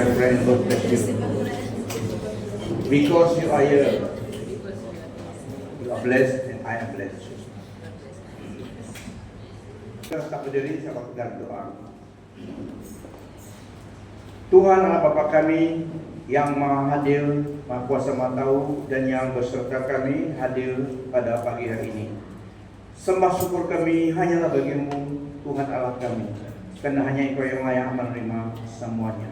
my friend. God bless you. Because you are here, you are blessed and I am blessed. Kita tetap berdiri, saya lakukan doa. Tuhan Allah Bapa kami yang Maha Hadir, Maha Kuasa Maha Tahu, dan yang beserta kami hadir pada pagi hari ini. Sembah syukur kami hanyalah bagimu, Tuhan Allah kami, karena hanya Engkau yang layak menerima semuanya.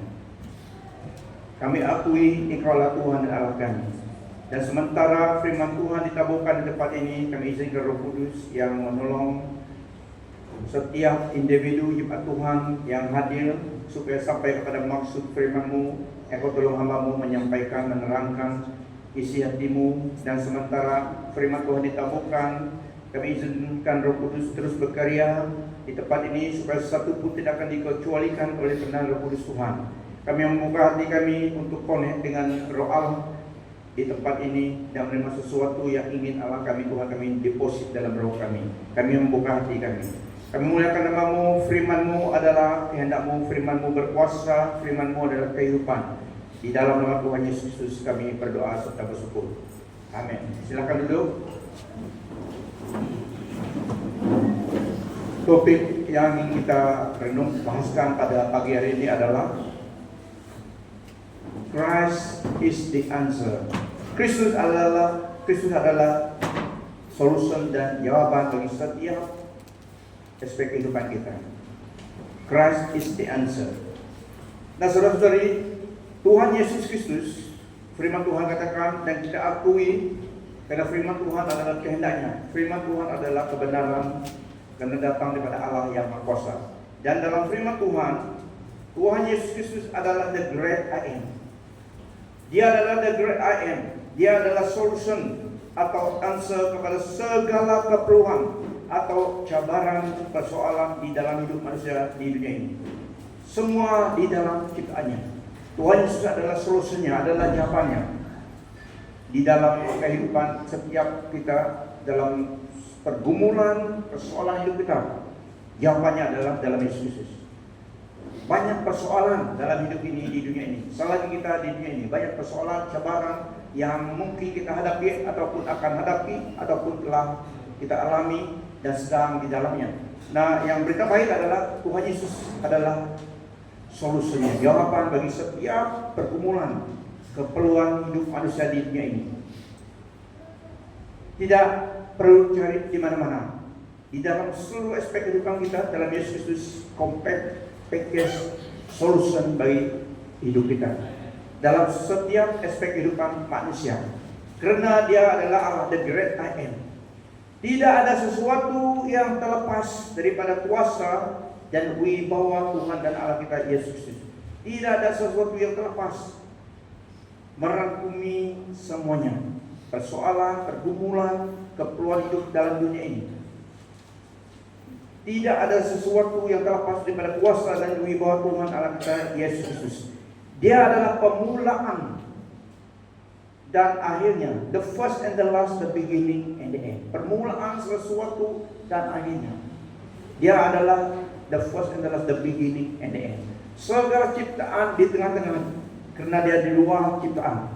Kami akui Engkaulah Tuhan dan Allah kami. Dan sementara firman Tuhan ditaburkan di tempat ini, kami izinkan Roh Kudus yang menolong setiap individu jemaat Tuhan yang hadir supaya sampai kepada maksud firman-Mu. Engkau tolong hamba-Mu menyampaikan, menerangkan isi hatimu. Dan sementara firman Tuhan ditaburkan, kami izinkan Roh Kudus terus berkarya di tempat ini supaya satu pun tidak akan dikecualikan oleh penahan Roh Kudus Tuhan. Kami membuka hati kami untuk connect dengan Roh Allah di tempat ini dan menerima sesuatu yang ingin Allah kami, Tuhan kami deposit dalam roh kami. Kami membuka hati kami. Kami muliakan nama-Mu, firman-Mu adalah kehendak-Mu, firman-Mu berkuasa, firman-Mu adalah kehidupan. Di dalam nama Tuhan Yesus Kristus kami berdoa serta bersyukur. Amin. Silakan duduk. Topik yang ingin kita bahaskan pada pagi hari ini adalah Christ is the answer. Kristus adalah solusi dan jawaban bagi setiap aspek kehidupan kita. Christ is the answer. Nah, saudara-saudari, Tuhan Yesus Kristus, firman Tuhan katakan dan kita akui, karena firman Tuhan adalah kehendaknya. Firman Tuhan adalah kebenaran karena datang daripada Allah yang Maha Kuasa. Dan dalam firman Tuhan, Tuhan Yesus Kristus adalah the great I am. Dia adalah the great I am. Dia adalah solution atau answer kepada segala keperluan atau cabaran persoalan di dalam hidup manusia di dunia ini. Semua di dalam ciptaannya. Tuhan Yesus adalah solusinya, adalah jawabannya di dalam kehidupan setiap kita, dalam pergumulan persoalan hidup kita. Jawabannya adalah dalam Yesus Kristus. Banyak persoalan dalam hidup ini, di dunia ini. Selagi kita di dunia ini, banyak persoalan, cabaran yang mungkin kita hadapi ataupun akan hadapi ataupun telah kita alami dan sedang di dalamnya. Nah, yang berita baik adalah Tuhan Yesus adalah solusinya, jawaban bagi setiap pergumulan keperluan hidup manusia di dunia ini. Tidak perlu cari di mana-mana. Di dalam seluruh aspek kehidupan kita, dalam Yesus Kristus compact package solution bagi hidup kita dalam setiap aspek kehidupan manusia, karena Dia adalah Allah, the great I am. Tidak ada sesuatu yang terlepas daripada kuasa dan wibawa Tuhan dan Allah kita Yesus Kristus. Tidak ada sesuatu yang terlepas, merangkumi semuanya, persoalan, pergumulan, keperluan hidup dalam dunia ini. Tidak ada sesuatu yang terlepas daripada kuasa dan wibawa Tuhan Allah kita Yesus Kristus. Dia adalah permulaan dan akhirnya, the first and the last, the beginning and the end. Permulaan sesuatu dan akhirnya. Dia adalah the first and the last, the beginning and the end. Segala ciptaan di tengah-tengah, karena Dia di luar ciptaan.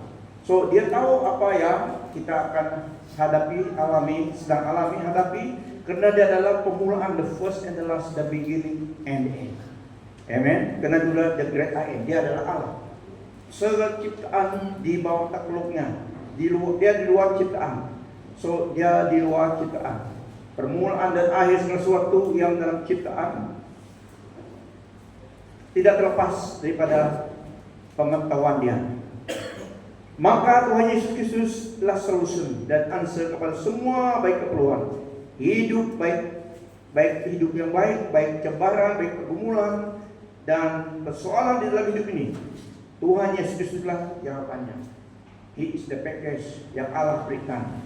So Dia tahu apa yang kita akan hadapi, alami, sedang alami, hadapi. Karena Dia adalah permulaan, the first and the last, the beginning and the end. Amen. Karena juga the great I am. Dia adalah Allah. Segala ciptaan di bawah takluknya. Dia di luar ciptaan. So Dia di luar ciptaan. Permulaan dan akhir segala sesuatu yang dalam ciptaan tidak terlepas daripada pengetahuan Dia. Maka Tuhan Yesus Kristus adalah solusi dan answer kepada semua baik keperluan hidup, baik hidup yang baik cabaran, baik pergumulan dan persoalan di dalam hidup ini. Tuhan Yesus Kristuslah jawabannya. He is the package yang Allah berikan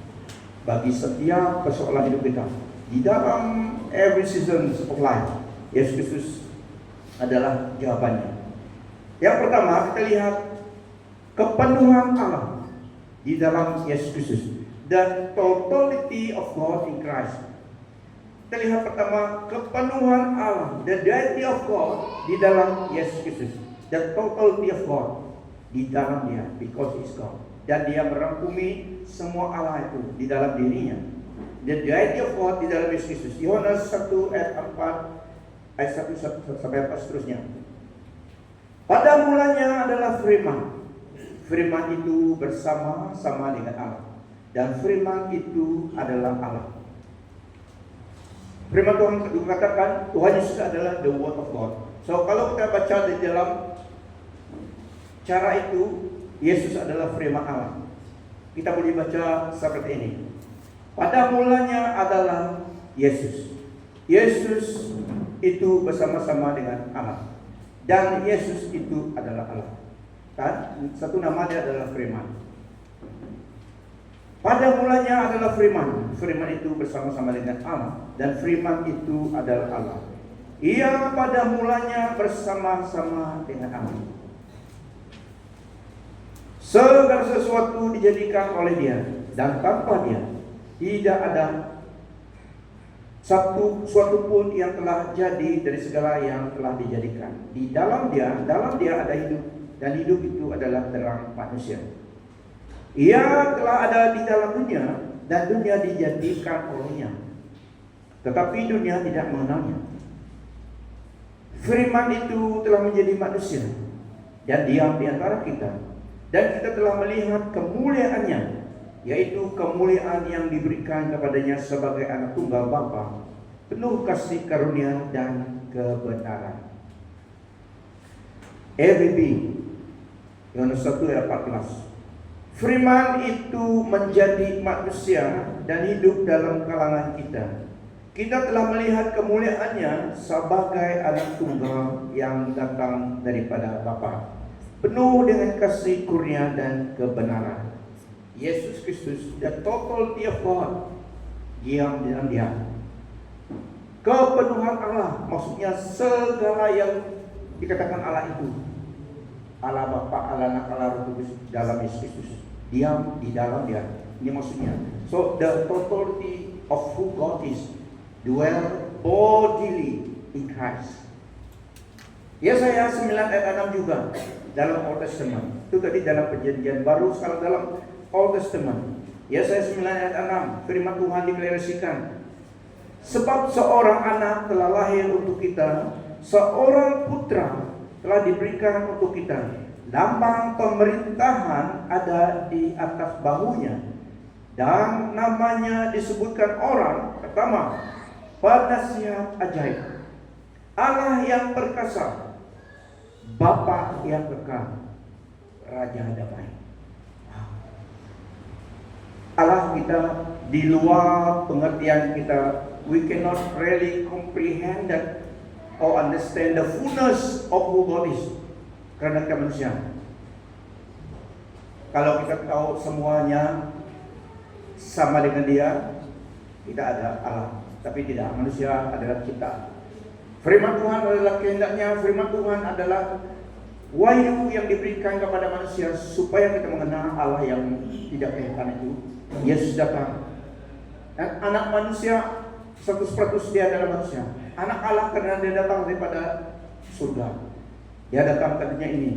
bagi setiap persoalan hidup kita di dalam every season of life. Yesus Kristus adalah jawabannya. Yang pertama, kita lihat kepenuhan Allah di dalam Yesus Kristus. The totality of God in Christ. Kita lihat pertama kepenuhan Allah, the deity of God di dalam Yesus Kristus. the totality of God di dalam dia, because He is God. Dan dia merangkumi semua Allah itu di dalam dirinya. The deity of God di dalam Yesus Kristus. Yohanes 1 ayat 4 ayat 1 sampai 4 seterusnya. Pada mulanya adalah firman. Firman itu bersama-sama dengan Allah. Dan firman itu adalah Allah. Firman Tuhan dikatakan Tuhan Yesus adalah the word of God. So kalau kita baca di dalam cara itu, Yesus adalah firman Allah. Kita boleh baca seperti ini. Pada mulanya adalah Yesus. Yesus itu bersama-sama dengan Allah. Dan Yesus itu adalah Allah. Kan? Satu nama dia adalah firman. Pada mulanya adalah firman. Firman itu bersama-sama dengan Allah. Dan firman itu adalah Allah. Ia pada mulanya bersama-sama dengan Allah. Segala sesuatu dijadikan oleh dia. Dan tanpa dia tidak ada suatu pun yang telah jadi dari segala yang telah dijadikan. Di dalam dia ada hidup. Dan hidup itu adalah terang manusia. Ia telah ada di dalam dunia. Dan dunia dijadikan olehnya. Tetapi dunia tidak mengenalnya. Firman itu telah menjadi manusia. Dan diam di antara kita. Dan kita telah melihat kemuliaannya, yaitu kemuliaan yang diberikan kepadanya sebagai anak tunggal Bapa, penuh kasih karunia dan kebenaran. EVB Yohanes 1 ayat 14. Firman itu menjadi manusia dan hidup dalam kalangan kita. Kita telah melihat kemuliaannya sebagai anak tunggal yang datang daripada Bapa, penuh dengan kasih kurnia dan kebenaran. Yesus Kristus, the totality of God, diam di dalam dia. Kepenuhan Allah, maksudnya segala yang dikatakan Allah itu. Allah Bapa, Allah Anak, Allah Roh Kudus dalam Yesus Kristus. Diam di dalam dia. Ini maksudnya. So the totality of who God is dwell bodily in Christ. Yesaya 9 ayat 6 juga dalam Old Testament. Itu tadi dalam perjanjian baru, sekarang dalam Old Testament. Yesaya 9 ayat 6, firman Tuhan diklarasikan. Sebab seorang anak telah lahir untuk kita, seorang putra telah diberikan untuk kita. Lambang pemerintahan ada di atas bahunya. Dan namanya disebutkan orang, pertama, penasihat ajaib, Allah yang perkasa, Bapa yang kekal, Raja damai. Allah kita di luar pengertian kita, we cannot really comprehend that or understand the fullness of who God is. Karena kita manusia. Kalau kita tahu semuanya sama dengan dia, kita ada Allah. Tapi tidak, manusia adalah kita. Firman Tuhan adalah kehendaknya, firman Tuhan adalah wahyu yang diberikan kepada manusia supaya kita mengenal Allah yang tidak kelihatan itu. Yesus datang. Dan anak manusia 100% dia adalah manusia. Anak Allah karena dia datang daripada surga. Dia datang ke dunia ini.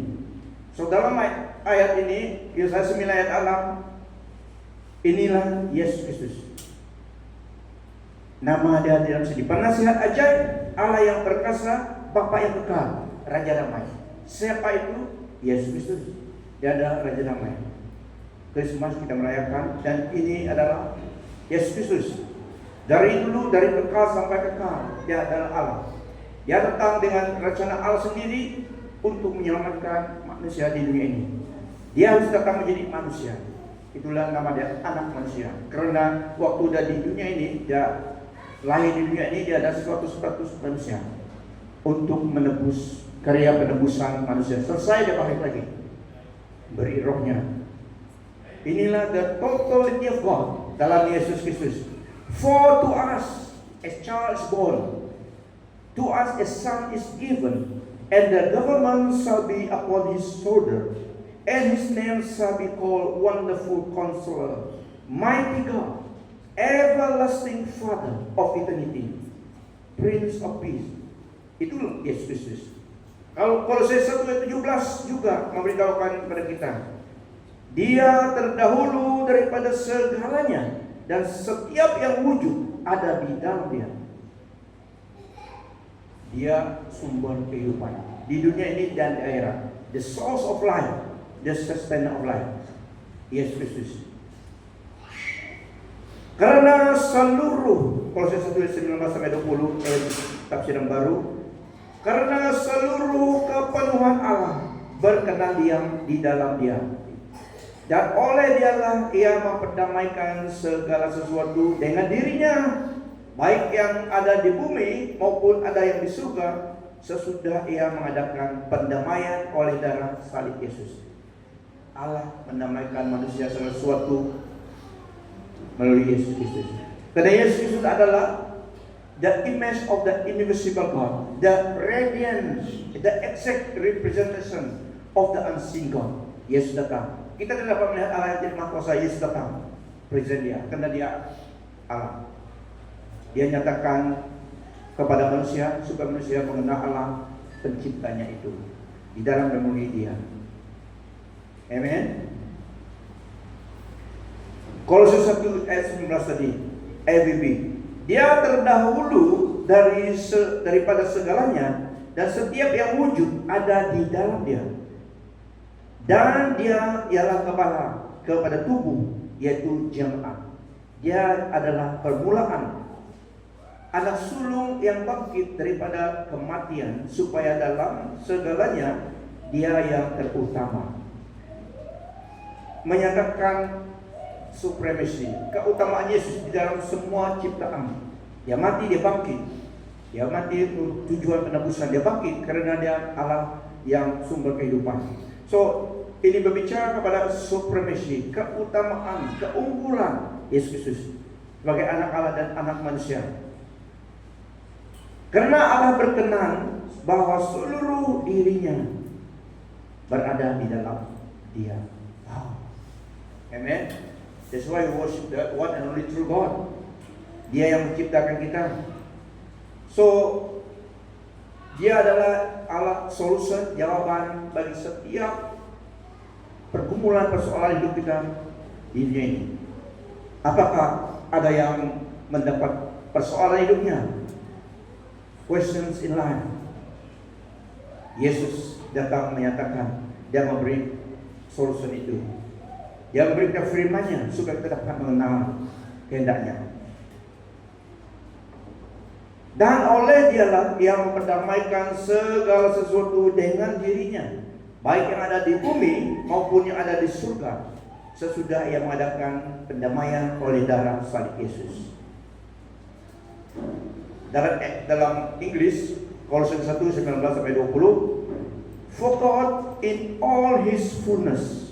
So dalam ayat ini, Yesaya 9 ayat 6, inilah Yesus Kristus. Nama dia dalam sini, penasihat ajaib, Allah yang perkasa, Bapa yang kekal, Raja damai. Siapa itu? Yesus Kristus. Dia adalah Raja damai. Krismas kita merayakan, dan ini adalah Yesus Kristus. Dari dulu, dari kekal sampai kekal, dia adalah Allah. Dia datang dengan rencana Allah sendiri untuk menyelamatkan manusia di dunia ini. Dia harus datang menjadi manusia. Itulah nama dia, anak manusia. Karena waktu dia di dunia ini, dia lahir di dunia ini, dia ada 100% manusia untuk menebus, karya penebusan manusia. Selesai dia balik lagi, beri rohnya. Inilah the totality of God dalam Yesus Kristus. For to us a child is born, to us a son is given, and the government shall be upon his shoulder, and his name shall be called Wonderful Counselor, Mighty God, Everlasting Father of Eternity, Prince of Peace. Itulah Yesus Kristus. Kalau Kolose 1 ayat 17 juga memberitahukan kepada kita, Dia terdahulu daripada segalanya, dan setiap yang wujud ada di dalam Dia. Dia sumber kehidupan di dunia ini dan di akhirat. The source of life, the sustainer of life, Yesus Kristus. Karena seluruh, Kolose 1 ayat 19 sampai 20 tafsir yang baru, karena seluruh kepenuhan Allah berkenan diam di dalam Dia, dan oleh Dialah Ia memperdamaikan segala sesuatu dengan dirinya, baik yang ada di bumi maupun ada yang di surga, sesudah Ia mengadakan pendamaian oleh darah salib Yesus. Allah mendamaikan manusia segala sesuatu melalui Yesus Kristus. Karena Yesus Kristus adalah the image of the invisible God, the radiance, the exact representation of the unseen God. Yesus datang. Kita tidak dapat melihat Allah yang jadi maha kuasa. Yesus datang, present Dia, karena Dia Allah. Dia nyatakan kepada manusia supaya manusia mengenal Allah penciptanya itu di dalam dan melalui Dia. Amen. Kolose 1 ayat 19 tadi, ABB. Dia terdahulu daripada segalanya, dan setiap yang wujud ada di dalam Dia. Dan Dia ialah kepala kepada tubuh, yaitu jemaat. Dia adalah permulaan, anak sulung yang bangkit daripada kematian, supaya dalam segalanya Dia yang terutama. Menyatakan supremacy, keutamaan Yesus di dalam semua ciptaan. Dia mati, Dia bangkit. Dia mati untuk tujuan penebusan. Dia bangkit karena Dia Allah yang sumber kehidupan. So, ini berbicara kepada supremacy, keutamaan, keunggulan Yesus Kristus sebagai anak Allah dan anak manusia. Karena Allah berkenan bahwa seluruh dirinya berada di dalam Dia. Wow. Amen. That's why we worship the one and only true God. Dia yang menciptakan kita. So, Dia adalah Allah solution, jawaban bagi setiap pergumulan persoalan hidup kita di dunia ini. Apakah ada yang mendapat persoalan hidupnya? Questions in life. Yesus datang menyatakan, Dia memberi solution itu. Dia memberikan firman-Nya supaya kita dapat mengenal kehendak-Nya. Dan oleh Dialah Ia memperdamaikan segala sesuatu dengan dirinya, baik yang ada di bumi maupun yang ada di surga, sesudah Ia mengadakan pendamaian oleh darah salib Yesus. Dalam Inggris, Kolose 1 19 sampai 20, For God in all His fullness,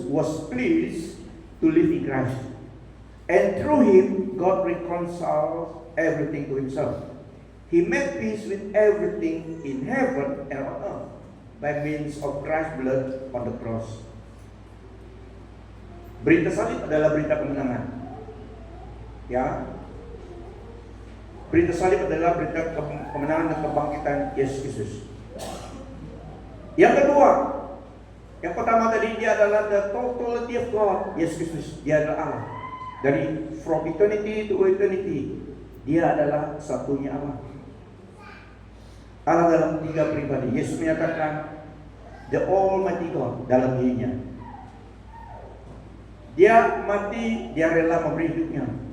was pleased to live in Christ, and through Him God reconciled everything to Himself. He made peace with everything in heaven and on earth by means of Christ's blood on the cross. Berita salib adalah berita kemenangan. Ya. Berita salib adalah berita kemenangan dan kebangkitan Yesus Kristus. Yang kedua, yang pertama tadi Dia adalah the totality of God. Yesus Kristus, Dia adalah Allah. Dari from eternity to eternity, Dia adalah satunya Allah. Allah dalam tiga pribadi. Yesus menyatakan the Almighty God dalam dirinya. Dia mati, Dia rela memberi hidupnya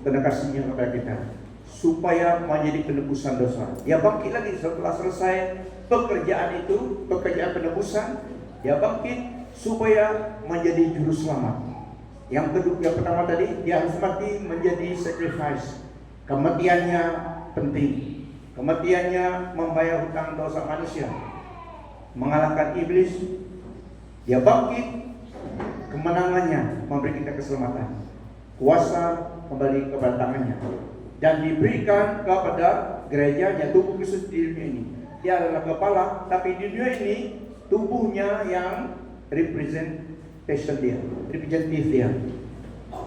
karena kasih-Nya kepada kita, supaya menjadi penebusan dosa. Dia bangkit lagi setelah selesai pekerjaan itu, pekerjaan penebusan. Dia bangkit supaya menjadi juru selamat. Yang pertama tadi, Dia harus mati menjadi sacrifice. Kematiannya penting. Kematiannya membayar hutang dosa manusia, mengalahkan iblis. Dia bangkit, kemenangannya memberi kita keselamatan, kuasa kembali kepada tangannya, dan diberikan kepada gerejanya, tubuh Kristus di dunia ini. Dia adalah kepala, tapi di dunia ini tubuhnya yang representatif dia.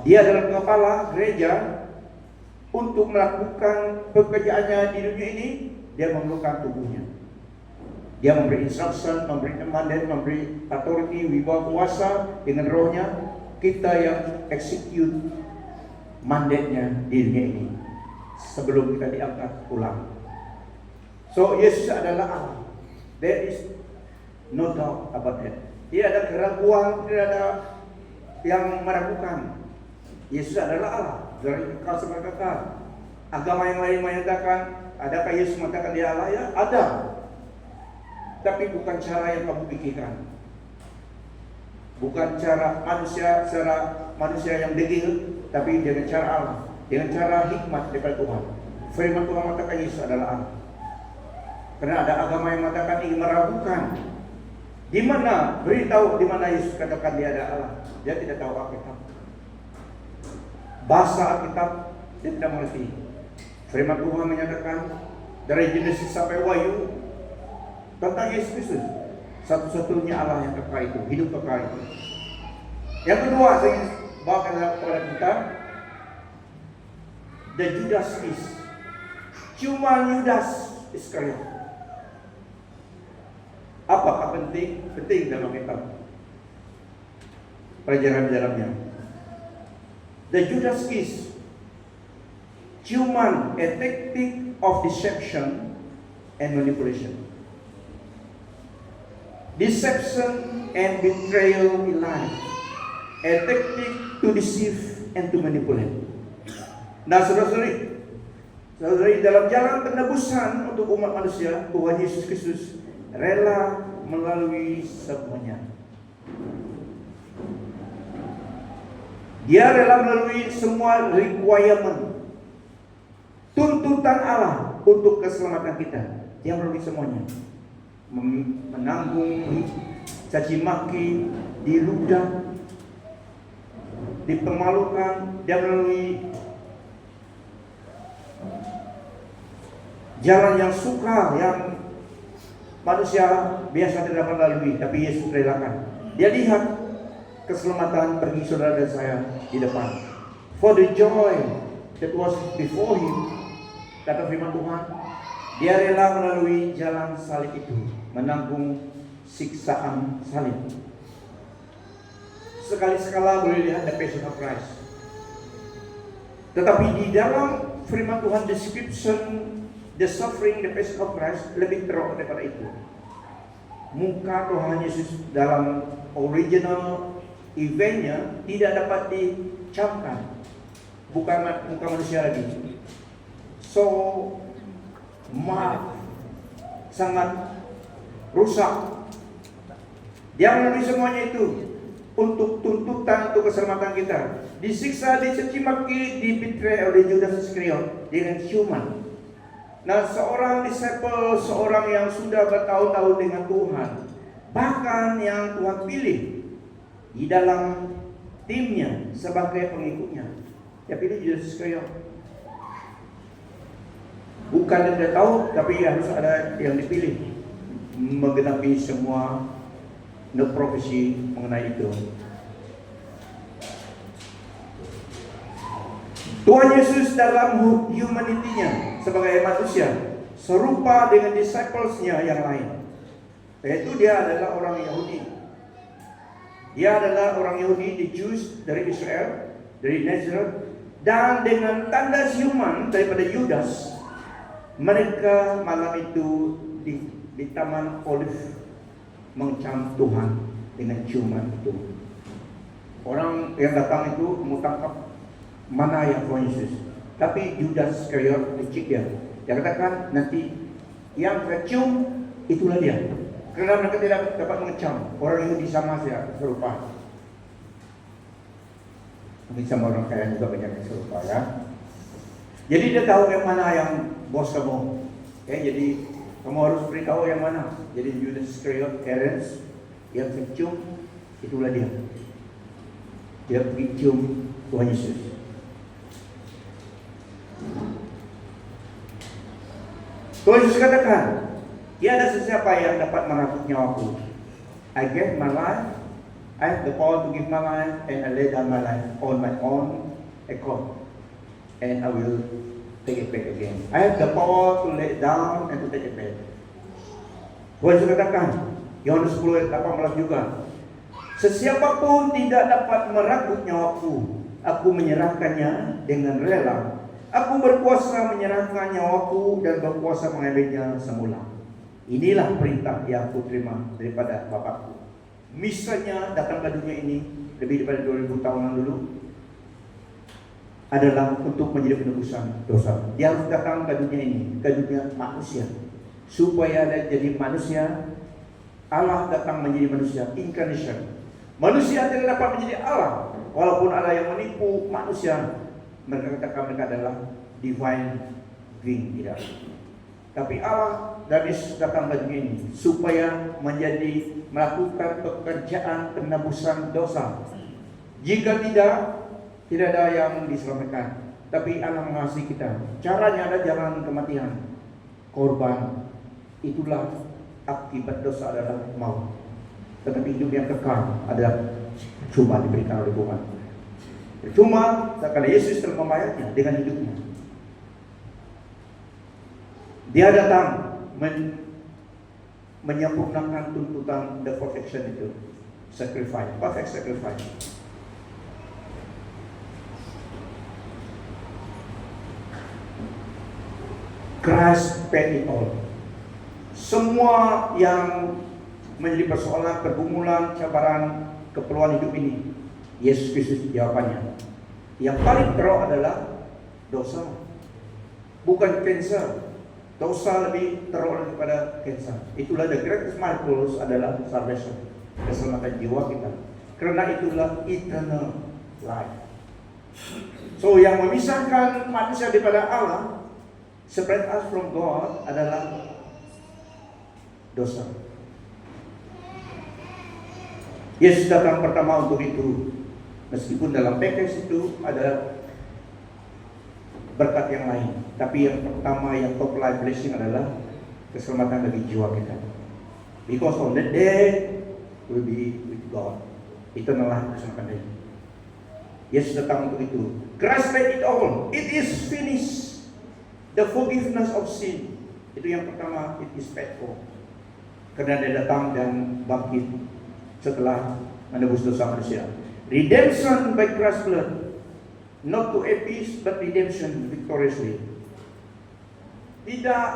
Dia adalah kepala gereja, untuk melakukan pekerjaannya di dunia ini, dia memerlukan tubuhnya. Dia memberi instruction, memberi mandat, memberi authority, wibawa kuasa dengan rohnya. Kita yang execute mandatnya di dunia ini sebelum kita diangkat pulang. So Yesus adalah Allah. There is no doubt about that. Tidak ada keraguan, tidak ada yang meragukan. Yesus adalah Allah, dari kekal sampai kekal. Agama yang lain menyatakan, adakah Yesus mengatakan dia Allah? Ya, ada. Tapi bukan cara yang kamu pikirkan. Bukan cara manusia yang degil, tapi dengan cara Allah, dengan cara hikmat daripada Tuhan. Firman Tuhan mengatakan Yesus adalah Allah. Karena ada agama yang mengatakan ingin meragukan. Di mana? Beritahu di mana Yesus katakan dia ada Allah. Dia tidak tahu Alkitab. Bahasa Alkitab dia tidak mengerti. Firman Tuhan menyatakan dari Genesis sampai Wahyu tentang Yesus Kristus, satu-satunya Allah yang kekal itu, hidup kekal itu. Yang kedua saya ingin bawakan kepada kita, the Judas is, cuma Judas Iskariot. Apakah penting? Penting dalam kitab pelajaran dalamnya. The Judas is cuman a tactic of deception and manipulation. Deception and betrayal in life, a tactic to deceive and to manipulate. Nah, saudara-saudari, dalam jalan penebusan untuk umat manusia, Tuhan Yesus Kristus rela melalui semuanya. Dia rela melalui semua requirement, tuntutan Allah untuk keselamatan kita. Dia melalui semuanya. Menanggung caci maki, diludah, dipermalukan. Dia melalui jalan yang sukar, yang manusia biasa tidak melalui, tapi Yesus relakan. Dia lihat keselamatan bagi saudara dan saya di depan. For the joy that was before him, kata firman Tuhan, dia rela melalui jalan salib itu, menanggung siksaan salib. Sekali-sekala boleh lihat the Passion of Christ. Tetapi di dalam firman Tuhan description the suffering, the Passion of Christ lebih teruk daripada itu. Muka Tuhan Yesus dalam original eventnya tidak dapat dicamkan, bukan muka manusia lagi. So sangat rusak. Dia melalui semuanya itu untuk tuntutan, untuk keselamatan kita. Disiksa, dicaci maki, dibetray oleh Judas Iskariot dengan ciuman. Nah, seorang disciple, seorang yang sudah bertahun-tahun dengan Tuhan, bahkan yang Tuhan pilih di dalam timnya sebagai pengikutnya, dia pilih Judas Iskariot. Bukan dia tidak tahu, tapi harus ada yang dipilih menggenapi semua profesi mengenai itu. Tuhan Yesus dalam humanitinya sebagai manusia serupa dengan disciplesnya yang lain, yaitu dia adalah orang Yahudi. Dia adalah orang Yahudi, the Jews dari Israel, dari Nazareth, dan dengan tanda ciuman daripada Judas, mereka malam itu di Taman Olive mengecam Tuhan dengan ciuman itu. Orang yang datang itu mau tangkap mana yang Tuhan Yesus. Tapi Judas Iskariot licik dia. Dia katakan nanti yang kecium itulah dia. Karena mereka tidak dapat mengecam. Orang Yahudi sama saja serupa. Mungkin sama orang kaya juga banyak yang serupa ya. Jadi dia tahu yang mana yang bos kamu. Ya, jadi kamu harus beritahu yang mana. Jadi Judas Iskariot, Terence, yang kecium itulah dia. Dia pergi cium Tuhan Yesus. Tuhan Yesus katakan, tiada sesiapa yang dapat merenggut nyawaku. I gave my life, I have the power to give my life, and I lay down my life on my own accord. and I will take it back again. I have the power to lay it down and to take it back. Tuhan Yesus katakan, Yohanes 10 ayat 18 juga, sesiapapun tidak dapat merenggut nyawaku, aku menyerahkannya dengan rela. Aku berkuasa menyerahkan nyawaku dan berkuasa mengambilnya semula. Inilah perintah yang aku terima daripada Bapakku. Misalnya datang ke dunia ini lebih daripada 2000 tahun yang dulu adalah untuk menjadi penebusan dosa. Dia harus datang ke dunia ini, ke dunia manusia, supaya dia jadi manusia. Allah datang menjadi manusia, incarnation. Manusia tidak dapat menjadi Allah, walaupun Allah yang menipu manusia. Mereka katakan mereka adalah divine being, tidak. Tapi Allah dan Yesus datang ke dunia ini supaya melakukan pekerjaan penebusan dosa. Jika tidak ada yang diselamatkan. Tapi Allah mengasihi kita. Caranya ada jalan kematian, korban. Itulah akibat dosa adalah maut. Tetapi hidup yang kekal adalah cuma diberikan oleh Tuhan. Cuma karena Yesus telah membayarnya dengan hidupnya. Dia datang menyempurnakan tuntutan the perfection itu, sacrifice, perfect sacrifice. Christ paid it all. Semua yang menjadi persoalan, pergumulan, cabaran, keperluan hidup ini, Yesus Kristus jawabannya. Yang paling teruk adalah dosa, bukan cancer. Dosa lebih teruk daripada cancer. Itulah the greatest miracles adalah salvation, keselamatan jiwa kita. Karena itulah eternal life. So yang memisahkan manusia daripada Allah, separate us from God, adalah dosa. Yesus datang pertama untuk itu. Meskipun dalam package itu ada berkat yang lain, tapi yang pertama, yang top life blessing adalah keselamatan bagi jiwa kita. Because on that day will be with God. Eternal life keselamatan dari. Yesus datang untuk itu. Christ paid it all. It is finished. The forgiveness of sin. Itu yang pertama, it is paid for. Karena dia datang dan bangkit setelah menebus dosa manusia. Redemption by Christ's blood, not to appease, but redemption victoriously. Tidak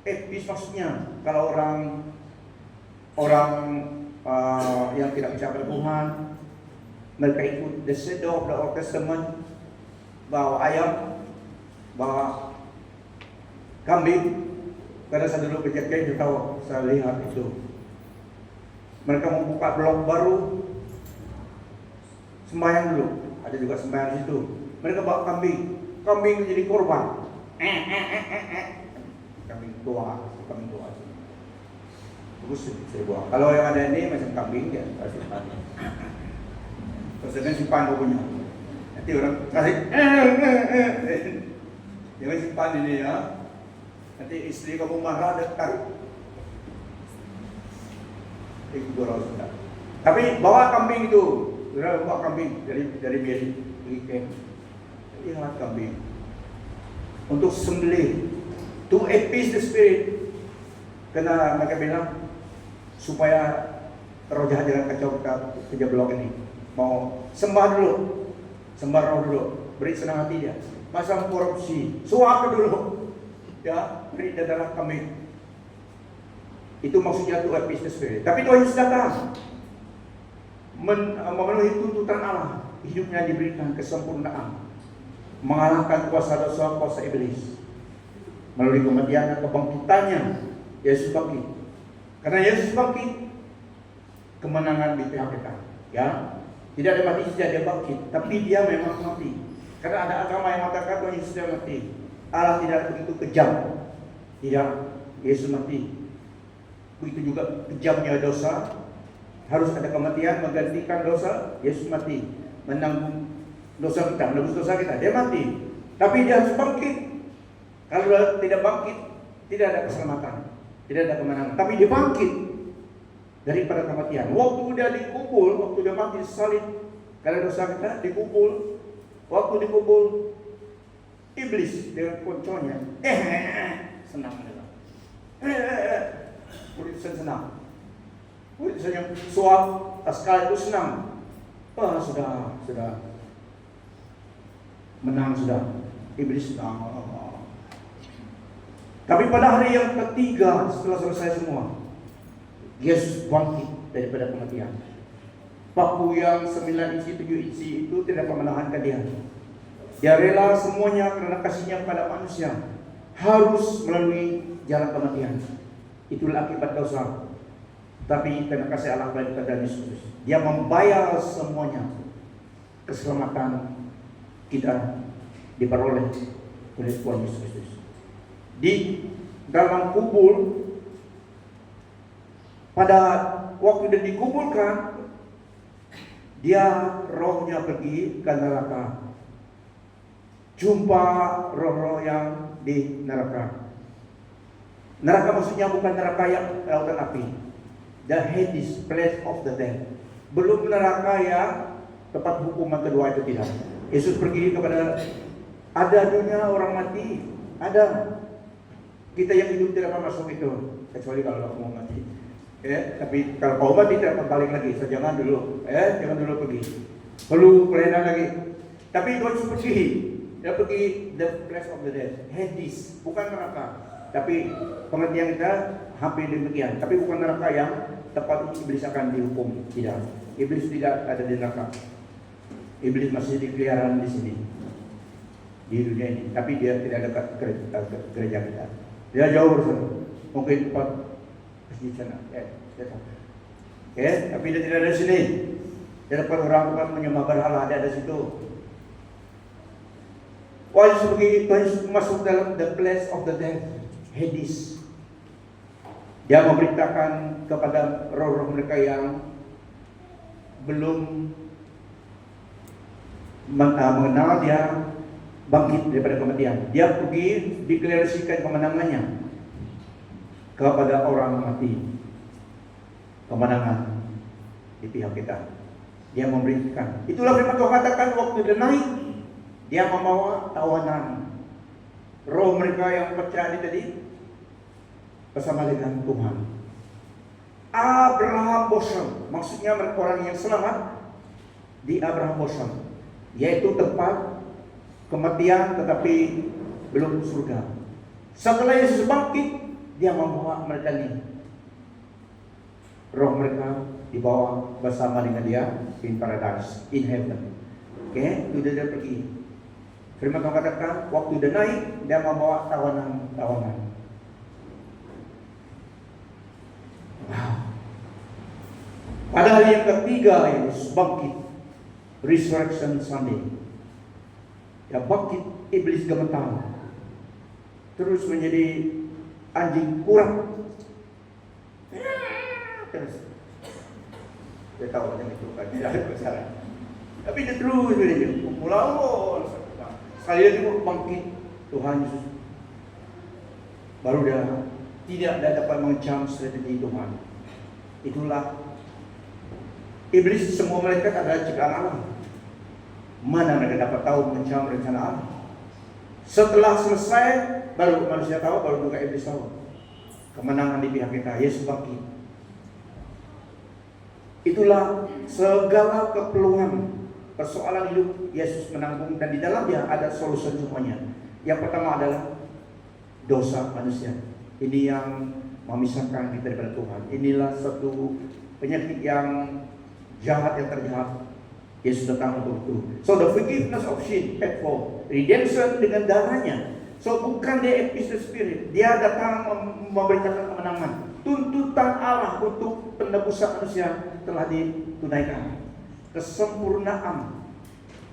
appease maksudnya kalau orang yang tidak percaya pada Tuhan, mereka ikut the shadow of the Old Testament, bawa ayam, bawa kambing. Karena saya dulu kejadian, saya lihat itu. Mereka membuka blok baru, sembahyang dulu. Ada juga sembahyang di situ. Mereka bawa kambing menjadi korban. Kambing tua. Bagus saya buang. Kalau yang ada ini macam kambing ya, kasih simpan. Terus dengan simpan kau punya. Nanti orang kasih. Jangan simpan ini ya. Nanti istri kamu marah dekat. Itu dorong sudah. Tapi bawa kambing itu, bawa kambing dari Mary pergi ke ingat kambing untuk sembelih, to appease the spirit. Karena mereka bilang supaya roh jahat jangan kacau kerja blok ini. Mau sembah roh dulu, beri senang hati dia. Masa korupsi, suap dulu, ya beri darah kambing. Itu maksudnya to appease the spirit. Tapi Tuhan Yesus datang memenuhi tuntutan Allah. Hidupnya diberikan kesempurnaan, mengalahkan kuasa dosa, kuasa iblis. Melalui kematian dan kebangkitannya, Yesus bangkit. Karena Yesus bangkit, kemenangan di pihak kita. Ya, tidak ada mati sejak dia bangkit, tapi dia memang mati. Karena ada agama yang mengatakan Tuhan Yesus sudah mati. Allah tidak begitu kejam. Tidak, Yesus mati. Begitu juga kejamnya dosa, harus ada kematian menggantikan dosa. Yesus mati, menanggung dosa kita, menebus dosa kita. Dia mati, tapi dia harus bangkit. Kalau tidak bangkit, tidak ada keselamatan, tidak ada kemenangan. Tapi dia bangkit daripada kematian. Waktu dia dikubur, waktu dia mati salib, karena dosa kita dikubur. Waktu dikubur, Iblis dengan ponconya, senang dia. Urusan senang. Urusan yang suap, tatkala itu senang. Sudah menang sudah. Iblis senang. Tapi pada hari yang ketiga setelah selesai semua, Yesus bangkit daripada kematian. Paku yang 9 inci, 7 inci itu tidak dapat menahankan dia. Dia rela semuanya karena kasihnya kepada manusia. Harus melalui jalan kematian. Itulah akibat dosa. Tapi karena kasih Allah kepada Yesus, dia membayar semuanya. Keselamatan kita diperoleh oleh Tuhan Yesus Kristus. Di dalam kubur, pada waktu dia dikuburkan, dia rohnya pergi ke neraka. Jumpa roh-roh yang di neraka. Neraka maksudnya bukan neraka yang lautan api. The Hades, place of the dead. Belum neraka yang tempat hukuman kedua itu tidak. Yesus pergi kepada ada dunia orang mati, ada. Kita yang hidup tidak akan masuk itu, kecuali kalau mau mati. Tapi kalau kau mati tidak akan balik lagi. So jangan dulu, jangan dulu pergi. Perlu pelayanan lagi. Tapi Tuhan Yesus pergi. Dia pergi the place of the dead, Hades, bukan neraka. Tapi pengertian kita hampir demikian. Tapi bukan neraka yang tempat iblis akan dihukum. Tidak. Iblis tidak ada di neraka. Iblis masih di keliaran di sini, di dunia ini. Tapi dia tidak dekat gereja kita. Dia jauh bersama. Mungkin tempat masjid sana. Tapi dia tidak ada di sini. Dia dapat orang menyembah berhala, dia ada di situ. Wajib masuk dalam the place of the dead, Hades. Dia memberitakan kepada roh-roh mereka yang belum mengenal dia bangkit daripada kematian. Dia pergi deklarasikan kemenangannya kepada orang mati. Kemenangan di pihak kita. Dia memberikan. Itulah firman Tuhan katakan waktu dia naik, dia membawa tawanan. Roh mereka yang percaya tadi bersama dengan Tuhan. Abraham bosan, maksudnya orang yang selamat di Abraham bosan, yaitu tempat kematian tetapi belum surga. Setelah Yesus bangkit, dia membawa mereka ini. Roh mereka dibawa bersama dengan dia in paradise, in heaven. Itu dia pergi. Firman Tuhan katakan, waktu dia naik, dia membawa tawanan. Wow. Pada hari yang ketiga, Yesus bangkit, Resurrection Sunday. Ya bangkit, iblis gemetar, terus menjadi anjing kurang. Terus dia tahu macam itu kan, tidak ada masalah. Tapi dia terus pulau. Sekali lagi bangkit Tuhan Yesus, baru dia tidak dapat mengecam strategi Tuhan. Itulah iblis, semua malaikat adalah ciptaan Allah. Mana mereka dapat tahu mengecam rencana Allah? Setelah selesai, baru manusia tahu, baru juga iblis tahu. Kemenangan di pihak kita, Yesus bangkit. Itulah segala keperluan persoalan hidup Yesus menanggung, dan di dalamnya ada solusi semuanya. Yang pertama adalah dosa manusia. Ini yang memisahkan kita daripada Tuhan. Inilah satu penyakit yang jahat, yang terjahat. Yesus datang untuk itu. So the forgiveness of sin, paid for, redemption dengan darahnya. So bukan dia episode spirit, dia datang memberikan kemenangan. Tuntutan Allah untuk penebusan manusia telah ditunaikan. Kesempurnaan.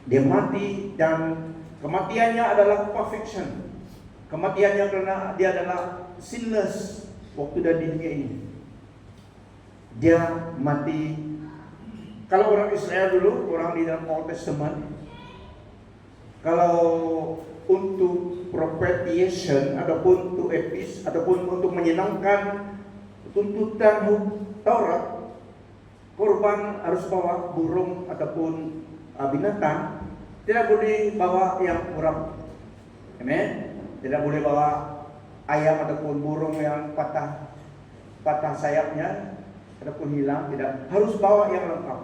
Dia mati dan kematiannya adalah perfection. Kematiannya karena dia adalah sinless waktu dia di dunia ini. Dia mati. Kalau orang Israel dulu, orang di dalam Old Testament, kalau untuk propitiation ataupun untuk epis ataupun untuk menyenangkan tuntutan Taurat, korban harus bawa burung ataupun binatang, tidak boleh bawa yang murah. Amen. Tidak boleh bawa ayam ataupun burung yang patah sayapnya ataupun hilang, tidak. Harus bawa yang lengkap.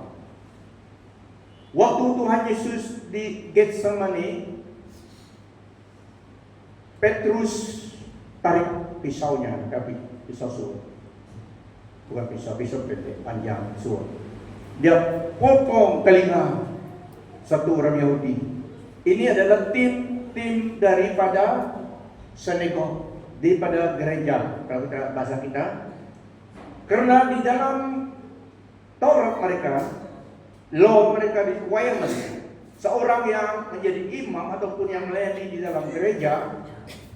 Waktu Tuhan Yesus di Getsemani, Petrus tarik pisaunya, tapi pisau suruh. Bukan pisau pendek, panjang suruh. Dia potong telinga satu orang Yahudi. Ini adalah tim daripada sinagog, daripada gereja, kalau kita bahasa kita. Karena di dalam Taurat mereka, law mereka, requirement, seorang yang menjadi imam ataupun yang melayani di dalam gereja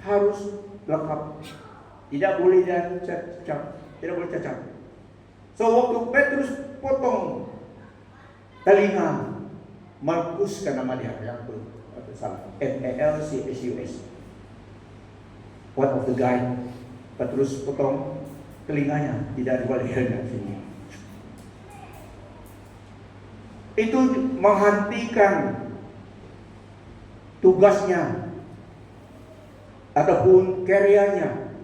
harus lengkap. Tidak boleh cacat, tidak boleh cacat. So waktu Petrus potong telinga Markus, kan nama dia, yang salah, Malcus. One of the guy, Petrus potong telinganya, tidak dibalikkan sini. Itu menghentikan tugasnya ataupun karyanya.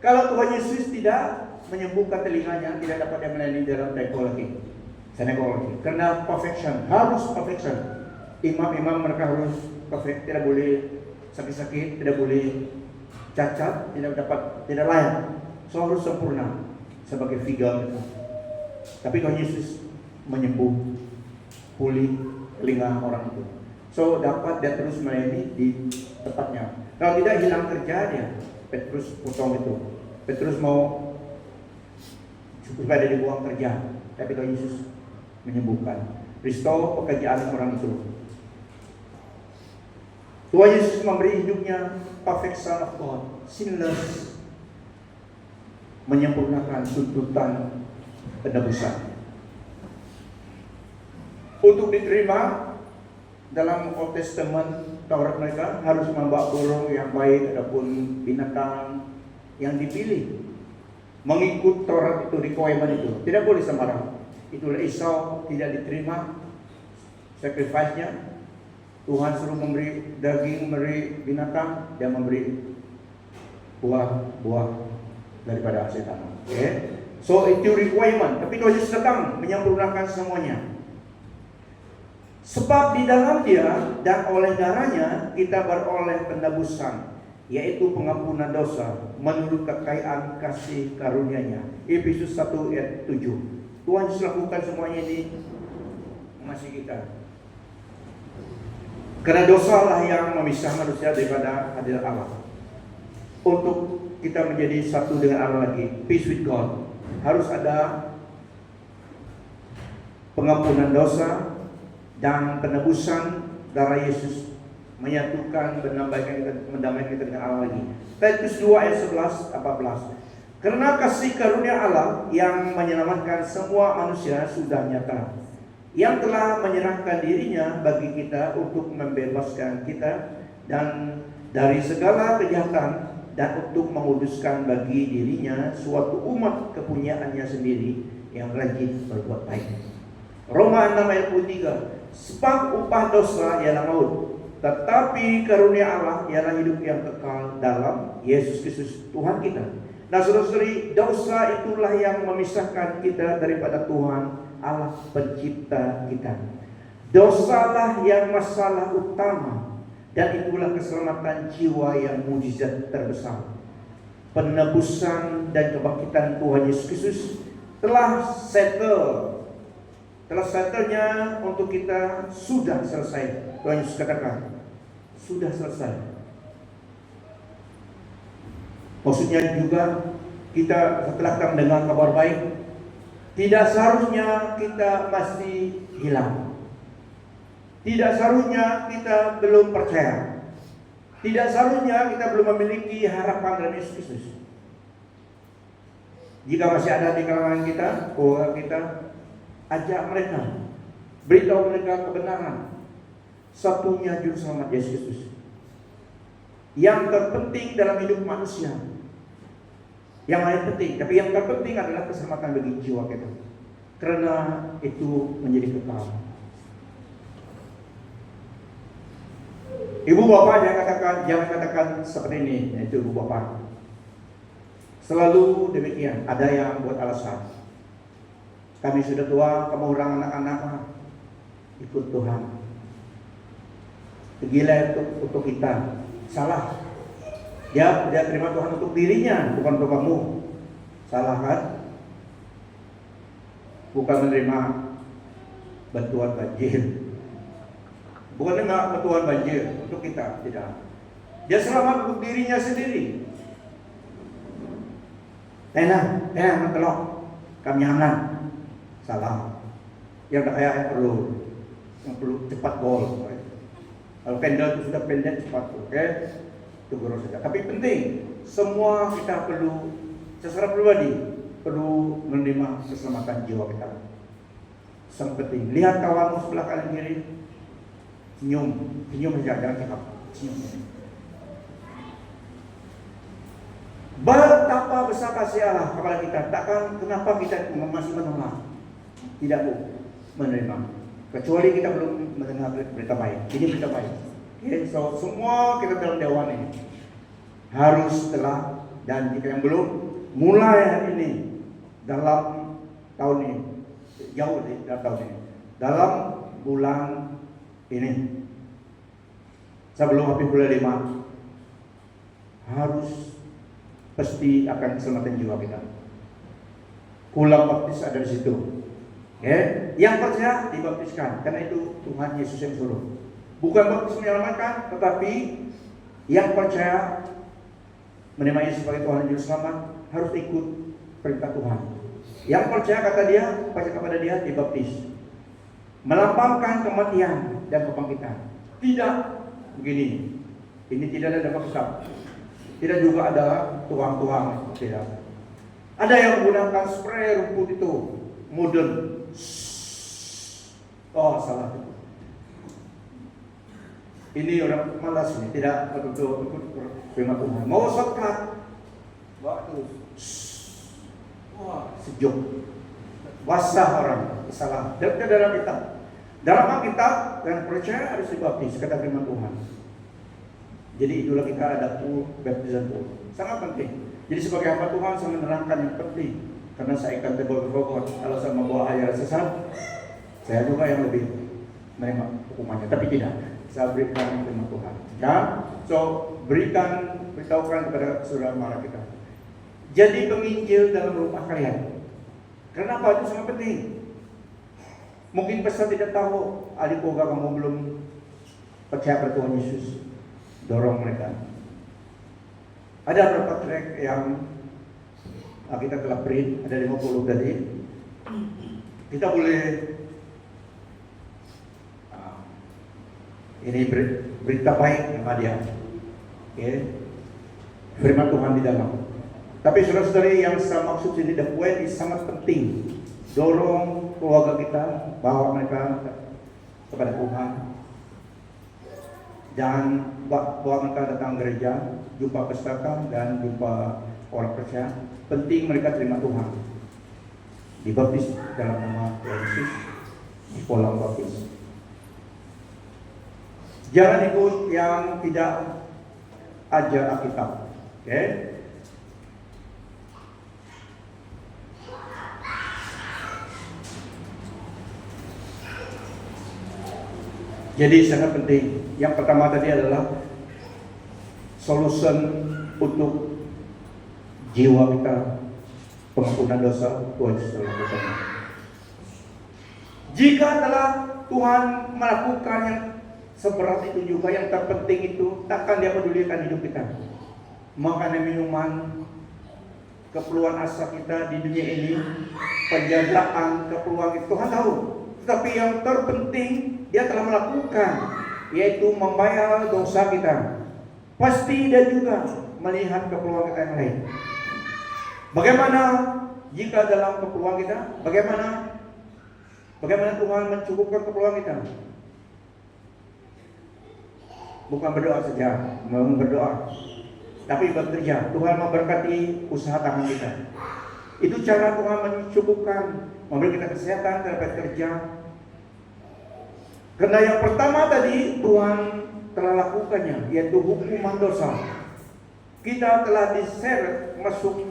Kalau Tuhan Yesus tidak menyembuhkan telinganya, tidak dapat dia melayani dalam sinagog. Karena perfection, harus perfection. Imam-imam mereka harus perfect, tidak boleh sakit-sakit, tidak boleh cacat, tidak layak. So harus sempurna sebagai figure. Tapi Tuhan Yesus menyembuh, pulih telinga orang itu. So dapat dia terus melayani di tempatnya. Kalau tidak, hilang kerja dia. Petrus potong itu. Petrus mau supaya dia dibuang kerja, tapi Tuhan Yesus menyembuhkan, restore pekerjaan orang itu. Tuhan Yesus memberi hidupnya perfect Son of God, sinless, menyempurnakan tuntutan penebusan. Untuk diterima dalam Old Testament Taurat mereka harus membawa burung yang baik ataupun binatang yang dipilih. Mengikut Taurat itu, requirement itu. Tidak boleh sembarang. Itulah Esau tidak diterima sacrifice-nya. Tuhan suruh memberi daging, memberi binatang, dan memberi buah daripada hasil tanah. Okay? So itu requirement. Tapi Tuhan Yesus datang menyempurnakan semuanya. Sebab di dalam Dia dan oleh darahnya kita beroleh penebusan, yaitu pengampunan dosa menurut kekayaan kasih karunia-Nya. Efesus 1 ayat 7. Tuhan Yesus lakukan semuanya ini mengasihi kita. Karena dosalah yang memisah manusia daripada hadirat Allah. Untuk kita menjadi satu dengan Allah lagi, peace with God, harus ada pengampunan dosa dan penebusan darah Yesus, menyatukan, mendamaikan kita dengan Allah lagi. Titus 2 ayat 11-14. Karena kasih karunia Allah yang menyelamatkan semua manusia sudah nyata, yang telah menyerahkan dirinya bagi kita untuk membebaskan kita dan dari segala kejahatan dan untuk menguduskan bagi dirinya suatu umat kepunyaannya sendiri yang rajin berbuat baik. Roma 6 ayat 23. Sebab upah dosa ialah maut, tetapi karunia Allah ialah hidup yang kekal dalam Yesus Kristus Tuhan kita. Nah saudara-saudari, dosa itulah yang memisahkan kita daripada Tuhan Allah pencipta kita. Dosalah yang masalah utama, dan itulah keselamatan jiwa yang mujizat terbesar. Penebusan dan kebangkitan Tuhan Yesus Kristus telah settlenya untuk kita, sudah selesai. Tuhan Yesus katakan sudah selesai. Maksudnya juga kita setelah kita mendengar kabar baik, tidak seharusnya kita masih hilang. Tidak seharusnya kita belum percaya. Tidak seharusnya kita belum memiliki harapan dalam Yesus Kristus. Jika masih ada di kalangan kita, keluarga kita, ajak mereka, beritahu mereka kebenaran. Satunya juru selamat Yesus Kristus, yang terpenting dalam hidup manusia. Yang lain penting, tapi yang terpenting adalah keselamatan bagi jiwa kita, karena itu menjadi kekal. Ibu bapak jangan katakan seperti ini, yaitu ibu bapak. Selalu demikian, ada yang buat alasan. Kami sudah tua, kamu orang anak-anak, ikut Tuhan. Gila untuk kita, salah. Dia terima Tuhan untuk dirinya, bukan untuk kamu. Salah kan? Bukan menerima bantuan banjir. Bukan menerima bantuan banjir untuk kita, tidak. Dia selamat untuk dirinya sendiri. Enak mentelok, kami aman. Salah. Yang tak kayak yang perlu cepat gol. Kalau pendek itu sudah pendek cepat, oke? Tunggu saja. Tapi penting, semua kita perlu secara pribadi perlu menerima keselamatan jiwa kita. Sangat penting. Lihat kawanmu sebelah kanan kiri, senyum saja, jangan cakap, senyum. Betapa besar kasih Allah kepada kita. Takkan kenapa kita masih menolak? Tidak menerima. Kecuali kita belum mendengar berita baik. Ini berita baik. Okay, so semua kita dalam dewan ini harus telah, dan jika yang belum, mulai hari ini dalam tahun ini, jauh dalam tahun ini, dalam bulan ini, sebelum habis bulan 5, harus pasti akan keselamatan jiwa kita. Kulang baptis ada di situ. Yang percaya dibaptiskan, karena itu Tuhan Yesus yang suruh. Bukan baptis menyelamatkan, tetapi yang percaya menerima Yesus sebagai Tuhan dan Juru Selamat harus ikut perintah Tuhan. Yang percaya percaya kepada Dia dibaptis, melambangkan kematian dan kebangkitan. Tidak begini. Ini tidak ada dalam kitab. Tidak juga ada tuang-tuang, tidak. Ada yang menggunakan spray rumput itu, modern. Oh, salah. Ini orang malas ini, tidak betul firman Tuhan. Mau shortcut, waktu, wah sejuk, basah orang, salah. Dalam kitab, dalam Alkitab dan percaya harus dibaptis, kata firman Tuhan. Jadi itulah kita ada baptisan full, sangat penting. Jadi sebagai hamba Tuhan saya menerangkan yang penting, karena saya akan terbobot kalau saya membawa ajaran sesat, saya juga yang lebih menerima hukumannya. Tapi tidak, saya berikan firman Tuhan. Dan so beritahukan kepada saudara mara kita. Jadi penginjil dalam rumah kalian. Kenapa itu sangat penting? Mungkin pesan tidak tahu, adik koga kamu belum percaya pada Tuhan Yesus. Dorong mereka. Ada beberapa track yang kita telah print, ada 50 tadi. Kita boleh ini berita baik sama dia. Firman Tuhan di dalam. Tapi saudara-saudari yang saya maksud ini, the point is sangat penting. Dorong keluarga kita, bawa mereka kepada Tuhan. Dan bawa mereka datang gereja, jumpa pestaka dan jumpa orang percaya. Penting mereka terima Tuhan, dibaptis dalam nama Yesus di kolam baptis. Jangan ikut yang tidak ajar Alkitab. Jadi sangat penting. Yang pertama tadi adalah solution untuk jiwa kita, pengampunan dosa, Tuhan Yesus lakukan. Jika telah Tuhan melakukan yang seberat itu juga, yang terpenting itu, takkan Dia pedulikan hidup kita. Makanan, minuman, keperluan asal kita di dunia ini, penjagaan, keperluan itu Tuhan tahu. Tetapi yang terpenting Dia telah melakukan, yaitu membayar dosa kita. Pasti Dia juga melihat keperluan kita yang lain. Bagaimana jika dalam keperluan kita, bagaimana Tuhan mencukupkan keperluan kita? Bukan berdoa saja, berdoa, tapi bekerja. Tuhan memberkati usaha tangan kita. Itu cara Tuhan mencukupkan, memberi kita kesehatan, dapat kerja. Karena yang pertama tadi Tuhan telah lakukannya, yaitu hukuman dosa. Kita telah diseret masuk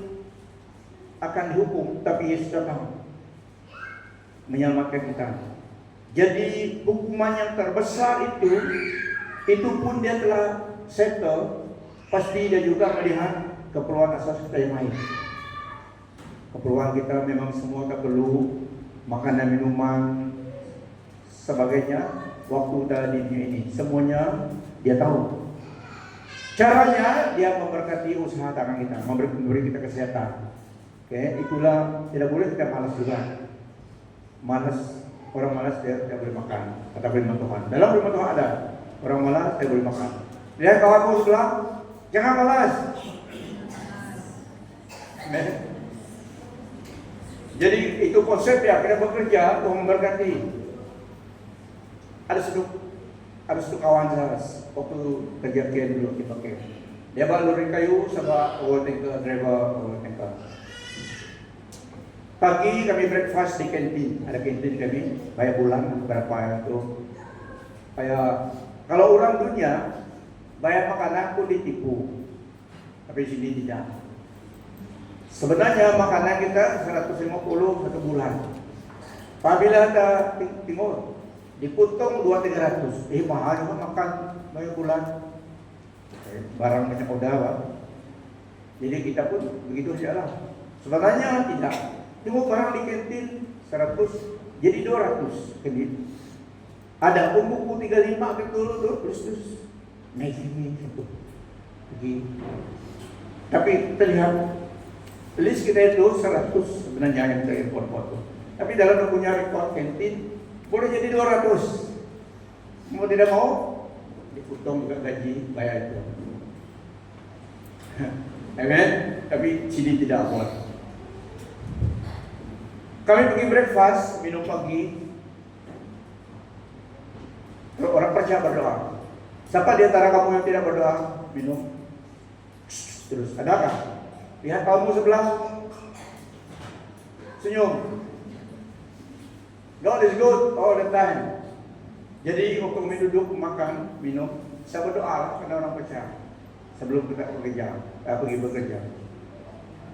akan dihukum, tapi Yesus datang menyelamatkan kita. Jadi hukuman yang terbesar itu pun dia telah settle. Pasti dia juga melihat keperluan asas kita yang lain. Keperluan kita memang semua kita perlu makanan, minuman, sebagainya. Waktu kita di dunia ini semuanya dia tahu. Caranya dia memberkati usaha tangan kita, memberi kita kesehatan. Oke, itulah tidak boleh kita malas juga. Orang malas dia tidak boleh makan. Kata firman Tuhan. Dalam firman Tuhan ada orang malas tidak boleh makan. Lihat kawanmu sebelah, jangan malas. Jadi itu konsep ya, kita bekerja untuk memberkati. Ada satu kawan saya waktu kerja kian dulu di pakai. Dia balurin kayu sama overtaker, driver overtaker. Pagi kami breakfast di kantin, ada kantin kami, bayar bulan berapa itu. Kayak kalau orang dunia bayar makanan pun ditipu, tapi di sini tidak. Sebenarnya makanan kita 150 satu bulan. Apabila ada timur dipotong 200-300, mahal juga makan bayar bulan. Barang banyak udah, jadi kita pun begitu saja lah. Sebenarnya tidak. Tunggu barang di kantin 100 jadi 200 kantin. Ada pun buku 35 ke turun terus naik ini itu. Tapi terlihat list kita itu 100 sebenarnya yang kita import foto. Tapi dalam punya report kantin boleh jadi 200. Mau tidak mau dipotong juga gaji bayar itu. Amen. Tapi sini tidak boleh. Kami pergi breakfast, minum pagi. Kalau orang percaya berdoa. Siapa di antara kamu yang tidak berdoa? Minum. Terus, adakah? Lihat kamu sebelah. Senyum. God is good all the time. Jadi waktu kami duduk makan, minum, saya berdoa karena orang percaya. Sebelum kita pergi bekerja.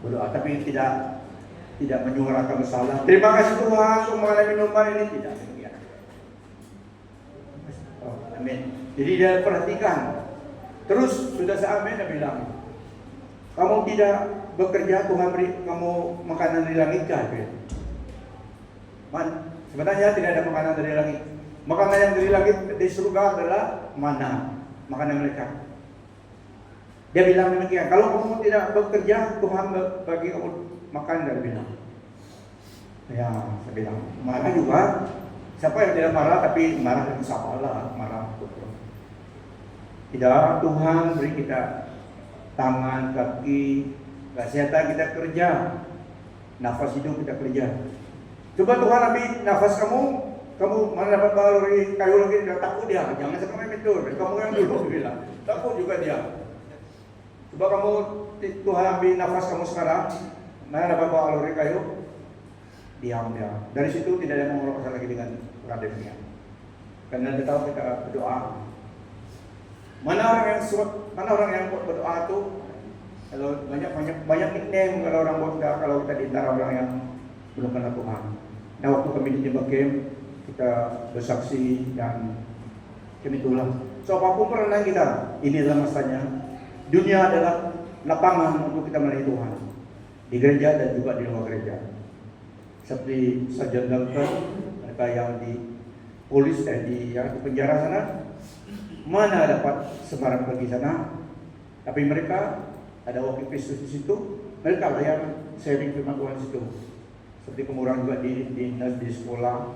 Berdoa, tapi tidak menyuarakan masalah. Terima kasih Tuhan untuk makanan minuman ini, tidak demikian. Oh, amin. Jadi dia perhatikan. Terus sudah seamin dia bilang, kamu tidak bekerja, Tuhan beri kamu makanan dari langit kah? Sebenarnya tidak ada makanan dari langit. Makanan yang dari langit di surga adalah mana? Makanan mereka. Dia bilang demikian. Kalau kamu tidak bekerja, Tuhan bagi kamu makan dari bilang. Ya, saya bilang marah juga. Siapa yang tidak marah tapi marah dengan salah, marah betul. Tidak, Tuhan beri kita tangan, kaki, kesehatan kita kerja, nafas hidup kita kerja. Coba Tuhan ambil nafas kamu mana dapat kalori kayu lagi, dia takut dia. Jangan sekarang itu, kamu yang dulu bilang. Takut juga dia. Coba kamu Tuhan ambil nafas kamu sekarang, mana dapat kalori kayu, diam dia. Dari situ tidak ada yang mau lagi dengan akademia. Karena dia tahu kita berdoa. Mana orang yang berdoa itu, kalau banyak nickname kalau orang berdoa, kalau kita diantara orang yang belum kenal Tuhan. Nah, waktu kami di Jember Camp, kita bersaksi dan kami tulang. So apapun peranan kita, ini adalah masanya. Dunia adalah lapangan untuk kita melayani Tuhan di gereja dan juga di luar gereja. Seperti Sarjan Duncan, mereka yang di polis di penjara sana, mana dapat sembarang pergi sana. Tapi mereka ada wakil Kristus di situ, mereka lah yang sharing firman Tuhan di situ. Seperti kemurahan juga di sekolah,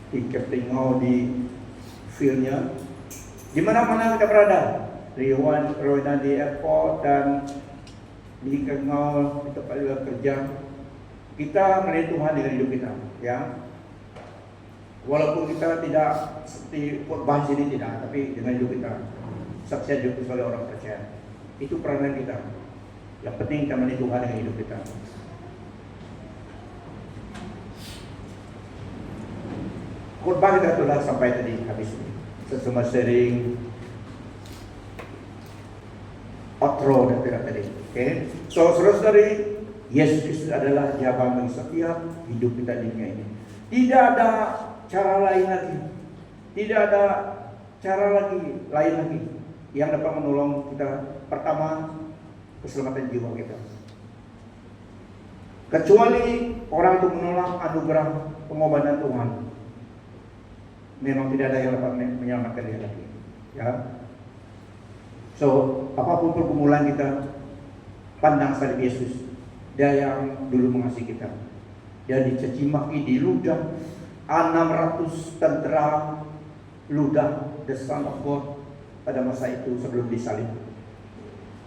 di Keptingau, di fieldnya, di mana-mana kita berada. Rwanda di airport dan di Kengau, di tempat juga kerja. Kita melayani Tuhan dengan hidup kita, ya. Walaupun kita tidak seperti khotbah sini tidak, tapi dengan hidup kita, saksian hidup sebagai orang percaya. Itu peranan kita. Yang penting kita melayani Tuhan dengan hidup kita. Khotbah kita telah sampai tadi habis ini. Semua sharing pro dan tidak tadi. Oke. So saudara-saudari, Yesus Kristus adalah jawaban bagi setiap hidup kita di dunia ini. Tidak ada cara lain lagi. Tidak ada cara lain lagi yang dapat menolong kita. Pertama, keselamatan jiwa kita. Kecuali orang itu menolak anugerah pengobatan Tuhan, memang tidak ada yang dapat menyelamatkan dia lagi. Ya. So, apapun pergumulan kita, pandang salib Yesus. Dia yang dulu mengasihi kita. Dia dicaci maki, diludah 600 tentara ludah the Son of God pada masa itu sebelum disalib.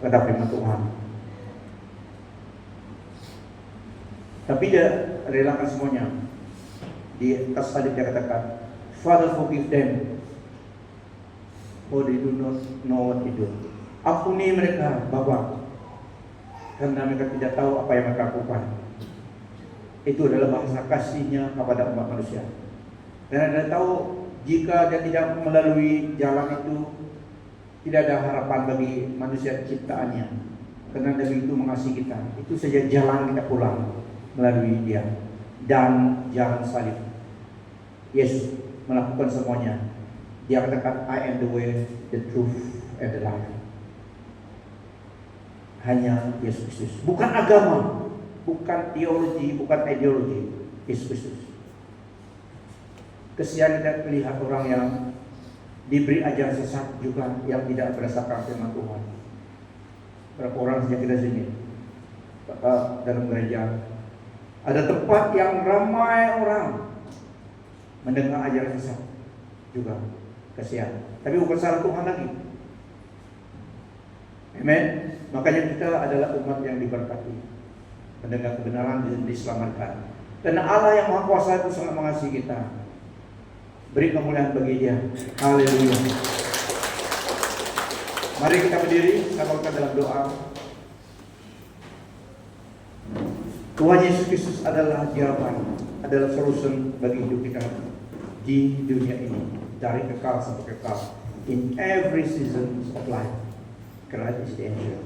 Kata firman Tuhan. Tapi dia relakan semuanya. Di atas salib dia katakan, Father, forgive them, for they do not know what they do. Ampuni mereka, Bapa, karena mereka tidak tahu apa yang mereka lakukan. Itu adalah bahasa kasihnya kepada umat manusia. Dan dia tahu jika dia tidak melalui jalan itu, tidak ada harapan bagi manusia ciptaannya. Karena dia begitu mengasihi kita. Itu saja jalan kita pulang melalui dia. Dan jalan salib. Yesus melakukan semuanya. Dia katakan, I am the way, the truth, and the life. Hanya Yesus Kristus. Bukan agama, bukan teologi, bukan ideologi. Yesus Kristus. Kesian kita melihat orang yang diberi ajaran sesat juga yang tidak berdasarkan firman Tuhan. Berapa orang sejak kita sini dalam gereja, ada tempat yang ramai orang mendengar ajaran sesat juga. Kesian. Tapi bukan salah Tuhan lagi. Amen. Makanya kita adalah umat yang diberkati, mendengar kebenaran dan diselamatkan. Karena Allah yang Maha Kuasa itu sangat mengasihi kita. Beri kemuliaan bagi Dia. Haleluya. Mari kita berdiri, kita dalam doa. Tuhan Yesus Kristus adalah jawaban, adalah solution bagi hidup kita di dunia ini, dari kekal sampai kekal, in every season of life. Christ is the answer.